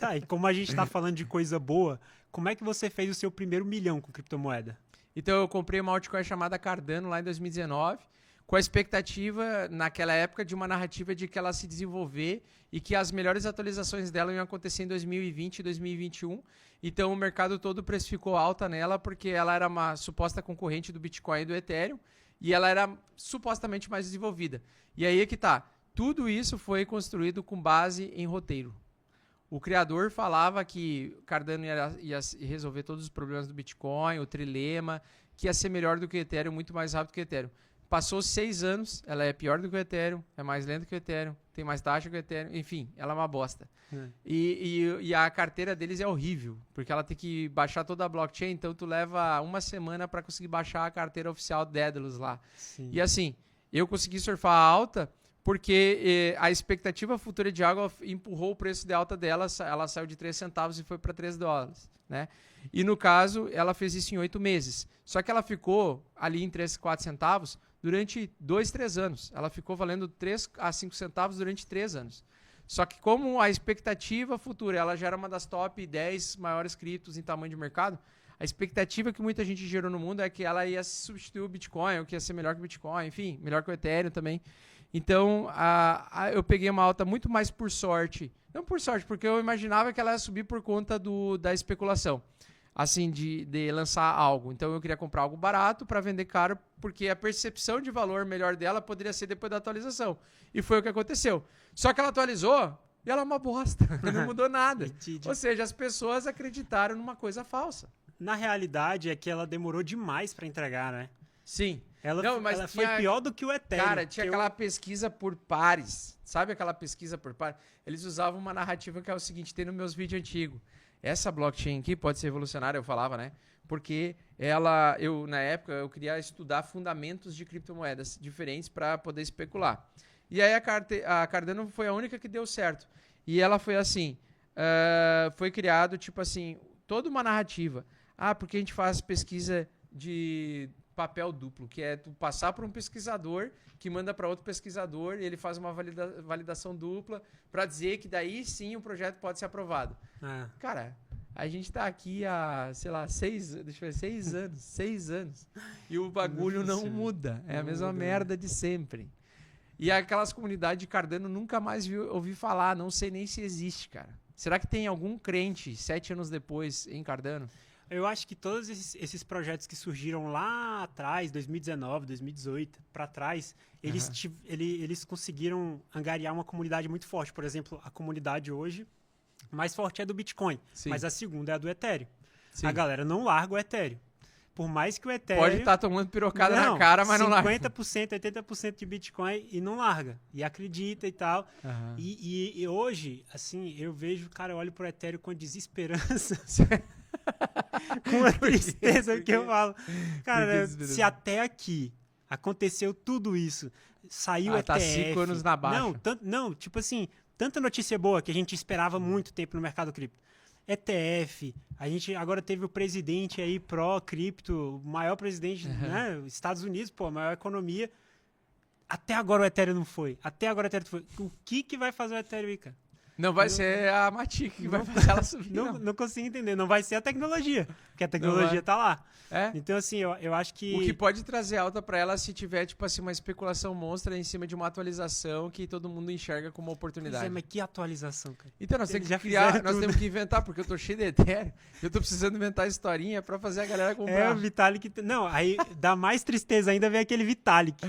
Tá, e como a gente tá falando de coisa boa, como é que você fez o seu primeiro milhão com criptomoeda? Então eu comprei uma altcoin chamada Cardano lá em 2019, com a expectativa, naquela época, de uma narrativa de que ela se desenvolver e que as melhores atualizações dela iam acontecer em 2020 e 2021. Então o mercado todo precificou alta nela porque ela era uma suposta concorrente do Bitcoin e do Ethereum e ela era supostamente mais desenvolvida. E aí é que tá. Tudo isso foi construído com base em roteiro. O criador falava que Cardano ia resolver todos os problemas do Bitcoin, o trilema, que ia ser melhor do que o Ethereum, muito mais rápido que o Ethereum. Passou 6 anos, ela é pior do que o Ethereum, é mais lenta que o Ethereum, tem mais taxa que o Ethereum, enfim, ela é uma bosta. E a carteira deles é horrível, porque ela tem que baixar toda a blockchain, então tu leva uma semana para conseguir baixar a carteira oficial Daedalus lá. Sim. E assim, eu consegui surfar a alta porque a expectativa futura de água empurrou o preço de alta dela, ela saiu de 3 centavos e foi para $3, né? E no caso, ela fez isso em 8 meses. Só que ela ficou ali em 3, 4 centavos durante 2, 3 anos. Ela ficou valendo 3 a 5 centavos durante 3 anos. Só que como a expectativa futura, ela já era uma das top 10 maiores criptos em tamanho de mercado, a expectativa que muita gente gerou no mundo é que ela ia substituir o Bitcoin, ou que ia ser melhor que o Bitcoin, enfim, melhor que o Ethereum também. Então, eu peguei uma alta muito mais por sorte. Não por sorte, porque eu imaginava que ela ia subir por conta da especulação. Assim, de lançar algo. Então, eu queria comprar algo barato para vender caro, porque a percepção de valor melhor dela poderia ser depois da atualização. E foi o que aconteceu. Só que ela atualizou e ela é uma bosta. Não mudou nada. Ou seja, as pessoas acreditaram numa coisa falsa. Na realidade, é que ela demorou demais para entregar, né? Sim. Ela foi pior do que o Ethereum. Cara, tinha aquela pesquisa por pares. Sabe aquela pesquisa por pares? Eles usavam uma narrativa que é o seguinte, tem nos meus vídeos antigos. Essa blockchain aqui pode ser revolucionária, eu falava, né? Porque na época, eu queria estudar fundamentos de criptomoedas diferentes para poder especular. E aí a Cardano foi a única que deu certo. E ela foi assim, foi criado, tipo assim, toda uma narrativa. Porque a gente faz pesquisa de papel duplo, que é tu passar por um pesquisador que manda para outro pesquisador e ele faz uma validação dupla para dizer que daí sim o projeto pode ser aprovado. Cara, a gente tá aqui há, sei lá, 6 anos, 6 anos e o bagulho não muda. É a mesma merda de sempre. E aquelas comunidades de Cardano nunca mais ouvi falar, não sei nem se existe, cara. Será que tem algum crente 7 anos depois em Cardano? Eu acho que todos esses projetos que surgiram lá atrás, 2019, 2018, para trás, eles conseguiram angariar uma comunidade muito forte. Por exemplo, a comunidade hoje mais forte é do Bitcoin, mas a segunda é a do Ethereum. Sim. A galera não larga o Ethereum. Por mais que o Ethereum... Pode estar tomando pirocada na cara, mas não larga. 50%, 80% de Bitcoin e não larga. E acredita e tal. E hoje, assim, eu vejo, cara, eu olho pro Ethereum com desesperança. Com uma tristeza que eu falo. Cara, se até aqui aconteceu tudo isso, saiu ETF... Tá 5 anos na baixa. Não, tipo assim, tanta notícia boa que a gente esperava muito tempo no mercado cripto. ETF, a gente agora teve o presidente aí pró-cripto, o maior presidente, né? Estados Unidos, pô, a maior economia. Até agora o Ethereum não foi. O que vai fazer o Ethereum aí, cara? Não vai ser a Matic que vai fazer ela subir, não consigo entender. Não vai ser a tecnologia, porque a tecnologia tá lá. É? Então, assim, eu acho que... O que pode trazer alta para ela se tiver, tipo assim, uma especulação monstra em cima de uma atualização que todo mundo enxerga como uma oportunidade. Mas que atualização, cara? Então, nós temos que criar, nós temos que inventar, porque eu tô cheio de Ethereum, eu tô precisando inventar historinha para fazer a galera comprar. O Vitalik... Não, aí dá mais tristeza ainda ver aquele Vitalik.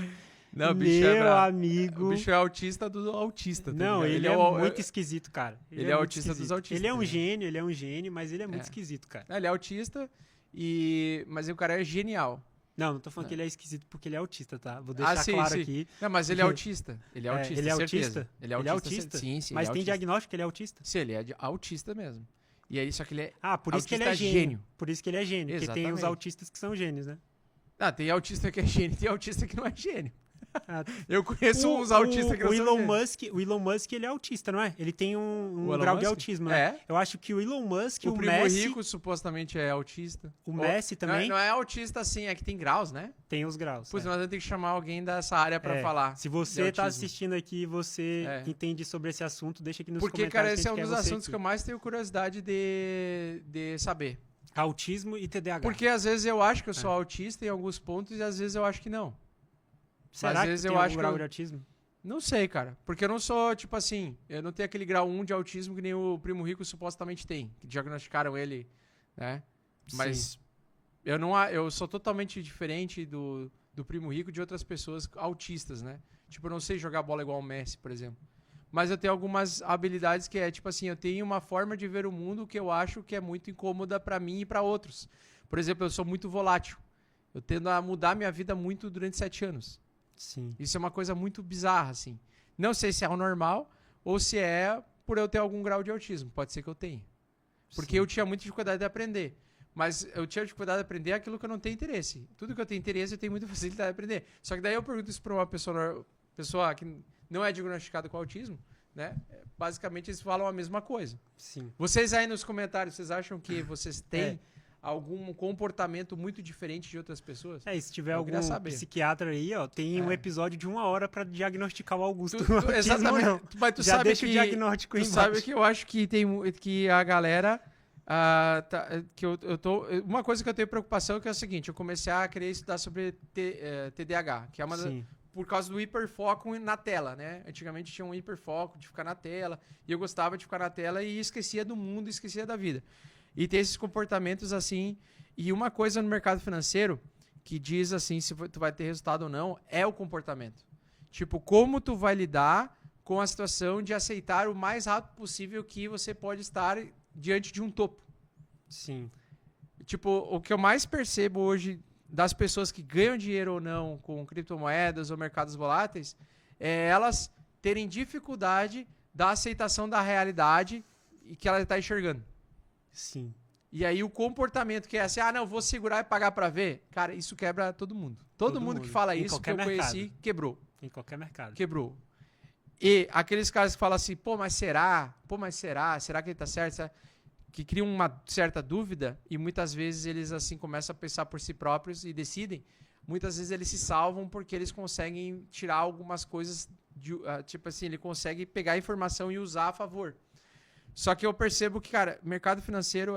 Não, o bicho é amigo. O bicho é autista do autista. Tá não, ele é muito esquisito, cara. Ele é autista dos autistas. Ele é um gênio, mas ele é muito esquisito, cara. Ele é autista, mas o cara é genial. Não tô falando que ele é esquisito porque ele é autista, tá? Vou deixar claro aqui. Não, mas ele é autista. Ele é autista, ele é certeza. autista? Ele é autista? Sim. Mas tem diagnóstico que ele é autista? Sim, ele é autista mesmo. E aí, só que ele é por isso que ele é gênio. Por isso que ele é gênio. Exatamente. Porque tem os autistas que são gênios, né? Tem autista que é gênio e tem autista que não é gênio. Eu conheço uns autistas que não sabem. O Elon Musk, ele é autista, não é? Ele tem um O grau Elon de Musk? autismo, né? É. Eu acho que o Elon Musk, O o primo Messi... rico supostamente é autista. O Messi também Não é autista assim, é que tem graus, né? tem os graus. Pois é. nós vamos ter que chamar alguém dessa área pra falar. Se você de tá autismo. assistindo aqui e você entende sobre esse assunto, deixa aqui nos Porque, comentários. cara, que esse a é um gente dos quer você assuntos aqui. que eu mais tenho curiosidade de saber. Autismo e TDAH. Porque às vezes eu acho que eu sou autista em alguns pontos e às vezes eu acho que não. Será às que vezes tem eu algum acho que grau eu- de autismo? Não sei, cara. Porque eu não sou, tipo assim, eu não tenho aquele grau 1 de autismo que nem o primo rico supostamente tem. Que diagnosticaram ele, né? Mas eu sou totalmente diferente do primo rico de outras pessoas autistas, né? Tipo, eu não sei jogar bola igual o Messi, por exemplo. Mas eu tenho algumas habilidades que é, tipo assim, eu tenho uma forma de ver o mundo que eu acho que é muito incômoda pra mim e pra outros. Por exemplo, eu sou muito volátil. Eu tendo a mudar minha vida muito durante 7 anos. Sim. Isso é uma coisa muito bizarra, assim. Não sei se é o normal ou se é por eu ter algum grau de autismo. Pode ser que eu tenha. Porque Sim. eu tinha muita dificuldade de aprender. Mas eu tinha dificuldade de aprender aquilo que eu não tenho interesse. Tudo que eu tenho interesse, eu tenho muita facilidade de aprender. Só que daí eu pergunto isso pra uma pessoa que não é diagnosticada com autismo, né? Basicamente, eles falam a mesma coisa. Sim. Vocês aí nos comentários, vocês acham que vocês têm algum comportamento muito diferente de outras pessoas? Se tiver Eu algum queria saber. psiquiatra aí, ó, tem um episódio de 1 hora pra diagnosticar o Augusto Tu- no tu- autismo, exatamente. não. Mas tu Já sabe deixa que, o diagnóstico tu embaixo. sabe que eu acho que que a galera que eu tô, uma coisa que eu tenho preocupação é que é o seguinte, eu comecei a querer estudar sobre TDAH, que é uma Sim. por causa do hiperfoco na tela, né? Antigamente tinha um hiperfoco de ficar na tela, e eu gostava de ficar na tela e esquecia do mundo, esquecia da vida. E ter esses comportamentos assim, e uma coisa no mercado financeiro que diz assim se tu vai ter resultado ou não, é o comportamento. Tipo, como tu vai lidar com a situação de aceitar o mais rápido possível que você pode estar diante de um topo. Sim. Tipo, o que eu mais percebo hoje das pessoas que ganham dinheiro ou não com criptomoedas ou mercados voláteis é elas terem dificuldade da aceitação da realidade e que ela está enxergando. Sim. E aí o comportamento que é assim, não, vou segurar e pagar pra ver. Cara, isso quebra todo mundo. Todo mundo que fala Em isso que qualquer eu conheci, mercado. quebrou. Em qualquer mercado. Quebrou. E aqueles caras que falam assim, pô, mas será? Será que ele tá certo? Será? Que criam uma certa dúvida e muitas vezes eles assim começam a pensar por si próprios e decidem. Muitas vezes eles se salvam porque eles conseguem tirar algumas coisas, tipo assim, ele consegue pegar a informação e usar a favor. Só que eu percebo que, cara, mercado financeiro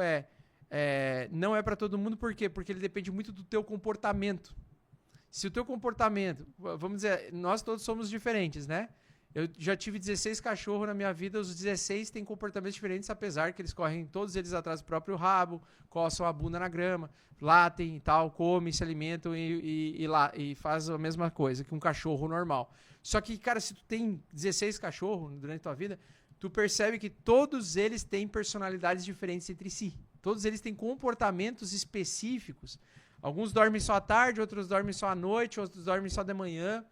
não é para todo mundo, por quê? Porque ele depende muito do teu comportamento. Se o teu comportamento, vamos dizer, nós todos somos diferentes, né? Eu já tive 16 cachorros na minha vida, os 16 têm comportamentos diferentes, apesar que eles correm todos eles atrás do próprio rabo, coçam a bunda na grama, latem e tal, comem, se alimentam e faz a mesma coisa que um cachorro normal. Só que, cara, se tu tem 16 cachorros durante a tua vida, tu percebe que todos eles têm personalidades diferentes entre si. Todos eles têm comportamentos específicos. Alguns dormem só à tarde, outros dormem só à noite, outros dormem só de manhã.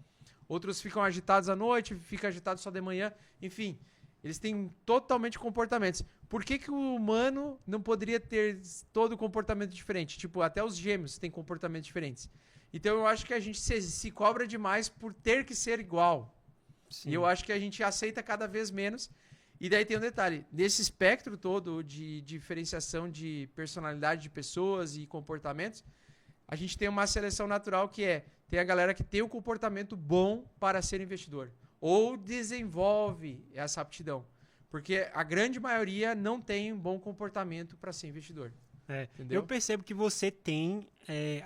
Outros ficam agitados à noite, ficam agitados só de manhã. Enfim, eles têm totalmente comportamentos. Por que o humano não poderia ter todo comportamento diferente? Tipo, até os gêmeos têm comportamentos diferentes. Então eu acho que a gente se cobra demais por ter que ser igual. Sim. E eu acho que a gente aceita cada vez menos. E daí tem um detalhe. Desse espectro todo de diferenciação de personalidade de pessoas e comportamentos, a gente tem uma seleção natural que tem a galera que tem o comportamento bom para ser investidor. Ou desenvolve essa aptidão. Porque a grande maioria não tem um bom comportamento para ser investidor. Entendeu? Eu percebo que você tem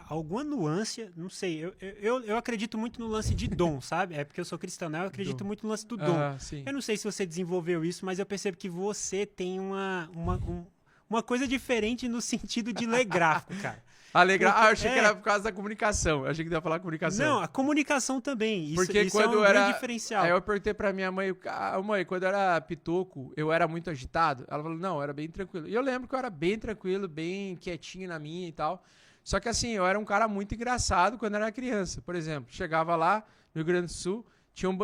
alguma nuance, não sei, eu acredito muito no lance de dom, sabe? É porque eu sou cristão, né? Eu acredito muito no lance do dom. Sim. Eu não sei se você desenvolveu isso, mas eu percebo que você tem uma coisa diferente no sentido de ler gráfico, cara. Eu achei que era por causa da comunicação. Eu achei que ia falar comunicação. Não, a comunicação também. Isso, Porque isso quando é um grande diferencial. Aí eu perguntei pra minha mãe, mãe, quando eu era pitoco, eu era muito agitado? Ela falou, não, eu era bem tranquilo. E eu lembro que eu era bem tranquilo, bem quietinho na minha e tal. Só que assim, eu era um cara muito engraçado quando eu era criança. Por exemplo, chegava lá no Rio Grande do Sul,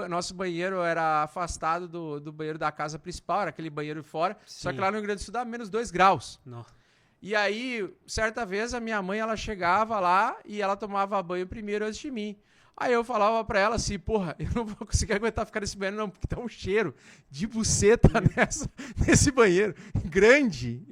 nosso banheiro era afastado do banheiro da casa principal, era aquele banheiro fora. Sim. Só que lá no Rio Grande do Sul dava menos 2 graus. Nossa. E aí, certa vez, a minha mãe, ela chegava lá e ela tomava banho primeiro antes de mim. Aí eu falava pra ela assim, porra, eu não vou conseguir aguentar ficar nesse banheiro não, porque tá um cheiro de buceta nesse banheiro, grande.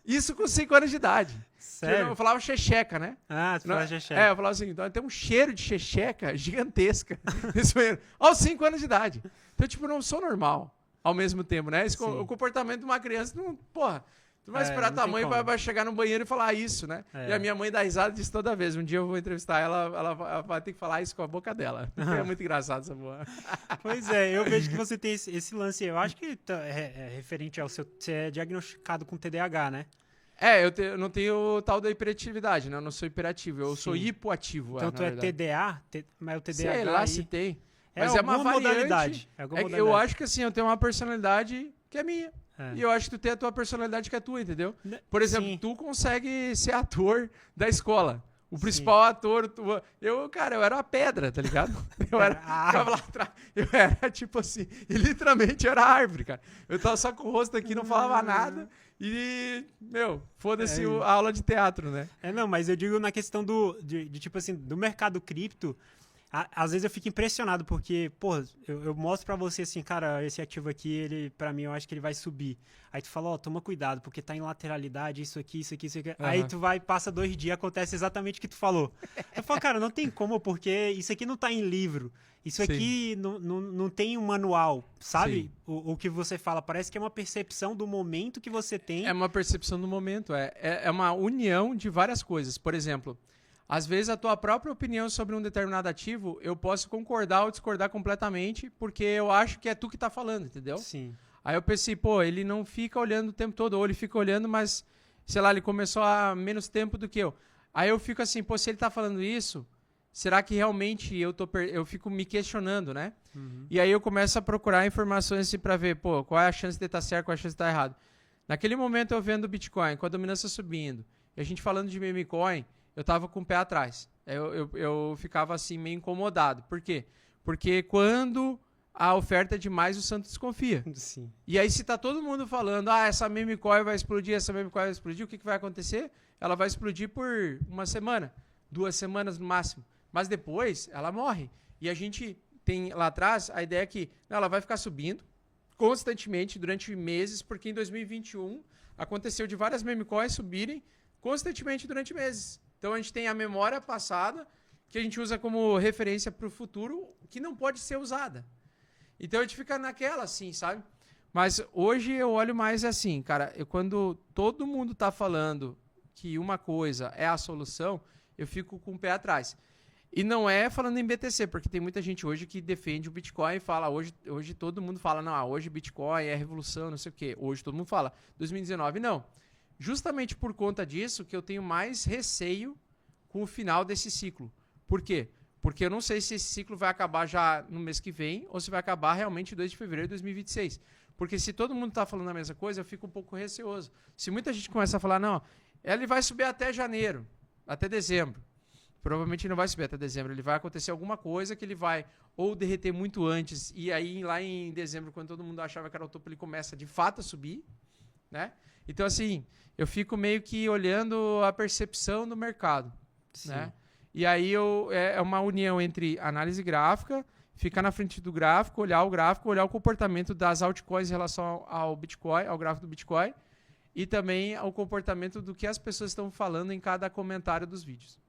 Isso com 5 anos de idade. Sério? Eu falava xexeca, né? Ah, tu fala xexeca. Eu falava assim, então tem um cheiro de xexeca gigantesca nesse banheiro, aos 5 anos de idade. Então, tipo, eu não sou normal ao mesmo tempo, né? O comportamento de uma criança, não, porra, tu vai esperar tua mãe vai chegar no banheiro e falar isso, né? E a minha mãe dá risada disso toda vez. Um dia eu vou entrevistar ela, ela vai ter que falar isso com a boca dela. É muito engraçado essa boa. Pois é, eu vejo que você tem esse lance aí. Eu acho que é referente ao seu... Você é diagnosticado com TDAH, né? Eu não tenho tal da hiperatividade, né? Eu não sou hiperativo, eu sou hipoativo. Então tu é TDA? Mas o TDAH sei lá se tem. Mas é uma modalidade. Eu acho que assim, eu tenho uma personalidade que é minha. E eu acho que tu tem a tua personalidade que é tua, entendeu? Por exemplo, tu consegue ser ator da escola. O principal ator, cara, eu era uma pedra, tá ligado? Ficava lá atrás. Eu era tipo assim, e literalmente eu era árvore, cara. Eu tava só com o rosto aqui, não falava nada. E, foda-se a aula de teatro, né? Não, mas eu digo na questão de tipo assim, do mercado cripto. Às vezes eu fico impressionado, porque, pô, eu mostro pra você assim, cara, esse ativo aqui, ele, pra mim, eu acho que ele vai subir. Aí tu fala, toma cuidado, porque tá em lateralidade, isso aqui. Aí tu vai, passa 2 dias, acontece exatamente o que tu falou. Eu falo, cara, não tem como, porque isso aqui não tá em livro. Isso aqui não tem um manual, sabe? O que você fala, parece que é uma percepção do momento que você tem. É uma percepção do momento, é uma união de várias coisas. Por exemplo... Às vezes, a tua própria opinião sobre um determinado ativo, eu posso concordar ou discordar completamente, porque eu acho que é tu que tá falando, entendeu? Sim. Aí eu pensei, ele não fica olhando o tempo todo, ou ele fica olhando, mas, sei lá, ele começou há menos tempo do que eu. Aí eu fico assim, se ele tá falando isso, será que realmente eu fico me questionando, né? Uhum. E aí eu começo a procurar informações assim pra ver, qual é a chance de estar certo, qual é a chance de estar errado. Naquele momento eu vendo o Bitcoin, com a dominância subindo, e a gente falando de meme coin, eu tava com o pé atrás. Eu ficava assim meio incomodado. Por quê? Porque quando a oferta é demais, o santo desconfia. Sim. E aí se tá todo mundo falando, essa meme coin vai explodir, essa meme coin vai explodir, o que vai acontecer? Ela vai explodir por 1 semana, 2 semanas no máximo. Mas depois ela morre. E a gente tem lá atrás a ideia que ela vai ficar subindo constantemente durante meses, porque em 2021 aconteceu de várias meme coins subirem constantemente durante meses. Então a gente tem a memória passada, que a gente usa como referência para o futuro, que não pode ser usada. Então a gente fica naquela assim, sabe? Mas hoje eu olho mais assim, cara, quando todo mundo tá falando que uma coisa é a solução, eu fico com o pé atrás. E não é falando em BTC, porque tem muita gente hoje que defende o Bitcoin e fala, hoje todo mundo fala, não, hoje Bitcoin é revolução, não sei o quê. Hoje todo mundo fala, 2019 não. Justamente por conta disso que eu tenho mais receio com o final desse ciclo. Por quê? Porque eu não sei se esse ciclo vai acabar já no mês que vem ou se vai acabar realmente em 2 de fevereiro de 2026. Porque se todo mundo está falando a mesma coisa, eu fico um pouco receoso. Se muita gente começa a falar, não, ele vai subir até janeiro, até dezembro. Provavelmente não vai subir até dezembro. Ele vai acontecer alguma coisa que ele vai ou derreter muito antes e aí lá em dezembro, quando todo mundo achava que era o topo, ele começa de fato a subir, né? Então, assim, eu fico meio que olhando a percepção do mercado, né? E aí é uma união entre análise gráfica, ficar na frente do gráfico, olhar o comportamento das altcoins em relação ao Bitcoin, ao gráfico do Bitcoin, e também ao comportamento do que as pessoas estão falando em cada comentário dos vídeos.